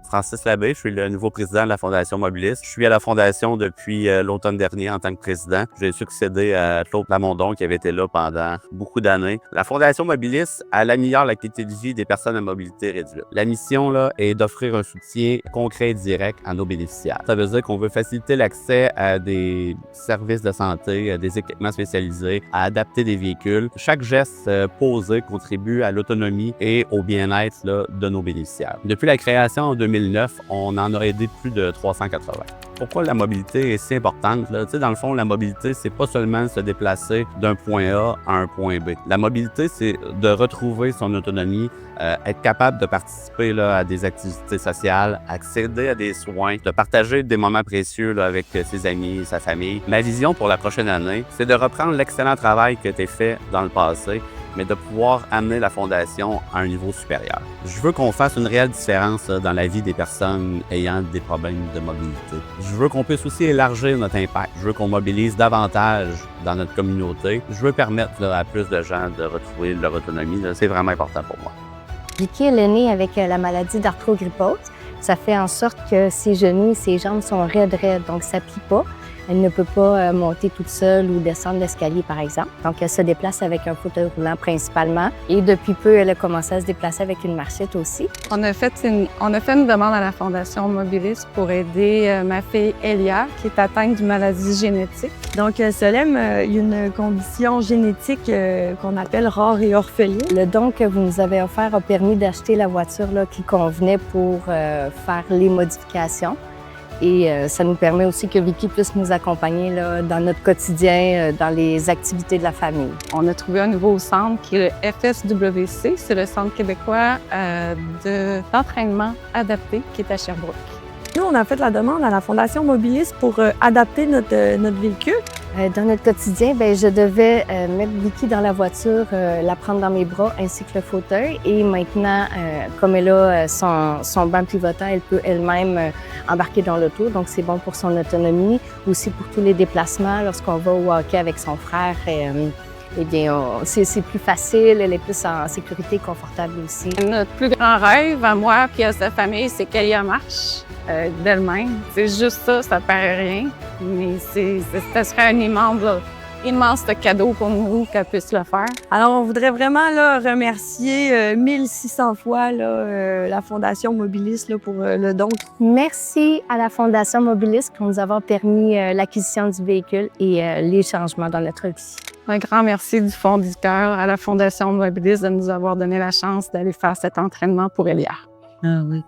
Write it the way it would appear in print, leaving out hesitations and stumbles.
Francis Labbé, je suis le nouveau président de la Fondation Mobilis. Je suis à la Fondation depuis l'automne dernier en tant que président. J'ai succédé à Claude Plamondon qui avait été là pendant beaucoup d'années. La Fondation Mobilis, elle améliore la qualité de vie des personnes à mobilité réduite. La mission là, est d'offrir un soutien concret et direct à nos bénéficiaires. Ça veut dire qu'on veut faciliter l'accès à des services de santé, à des équipements spécialisés, à adapter des véhicules. Chaque geste posé contribue à l'autonomie et au bien-être là, de nos bénéficiaires. Depuis la création en 2009, on en a aidé plus de 380. Pourquoi la mobilité est si importante? Là? Tu sais, dans le fond, la mobilité, c'est pas seulement se déplacer d'un point A à un point B. La mobilité, c'est de retrouver son autonomie, être capable de participer là, à des activités sociales, accéder à des soins, de partager des moments précieux là, avec ses amis, sa famille. Ma vision pour la prochaine année, c'est de reprendre l'excellent travail qui a été fait dans le passé, mais de pouvoir amener la Fondation à un niveau supérieur. Je veux qu'on fasse une réelle différence dans la vie des personnes ayant des problèmes de mobilité. Je veux qu'on puisse aussi élargir notre impact. Je veux qu'on mobilise davantage dans notre communauté. Je veux permettre à plus de gens de retrouver leur autonomie. C'est vraiment important pour moi. Vicky, elle est née avec la maladie d'arthrogrypose. Ça fait en sorte que ses genoux et ses jambes sont raides, donc ça ne plie pas. Elle ne peut pas monter toute seule ou descendre l'escalier, par exemple. Donc, elle se déplace avec un fauteuil roulant principalement. Et depuis peu, elle a commencé à se déplacer avec une marchette aussi. On a fait une demande à la Fondation Mobilis pour aider ma fille Elia, qui est atteinte d'une maladie génétique. Donc, Solem a une condition génétique qu'on appelle rare et orpheline. Le don que vous nous avez offert a permis d'acheter la voiture là, qui convenait pour faire les modifications. Et ça nous permet aussi que Vicky puisse nous accompagner là, dans notre quotidien, dans les activités de la famille. On a trouvé un nouveau centre qui est le FSWC, c'est le Centre québécois d'entraînement adapté qui est à Sherbrooke. Nous, on a fait la demande à la Fondation Mobilis pour adapter notre véhicule. Dans notre quotidien, je devais mettre Vicky dans la voiture, la prendre dans mes bras ainsi que le fauteuil. Et maintenant, comme elle a son banc pivotant, elle peut elle-même embarquer dans l'auto. Donc, c'est bon pour son autonomie, aussi pour tous les déplacements lorsqu'on va au hockey avec son frère. Eh bien, c'est plus facile, elle est plus en sécurité et confortable aussi. Notre plus grand rêve à moi et à sa famille, c'est qu'Elia marche d'elle-même. C'est juste ça, ça paraît rien, mais ce serait un immense cadeau pour nous qu'elle puisse le faire. Alors, on voudrait vraiment là, remercier 1600 fois la Fondation Mobilis là, pour le don. Merci à la Fondation Mobilis pour nous avoir permis l'acquisition du véhicule et les changements dans notre vie. Un grand merci du fond du cœur à la Fondation Mobilis de nous avoir donné la chance d'aller faire cet entraînement pour Elia. Ah oui.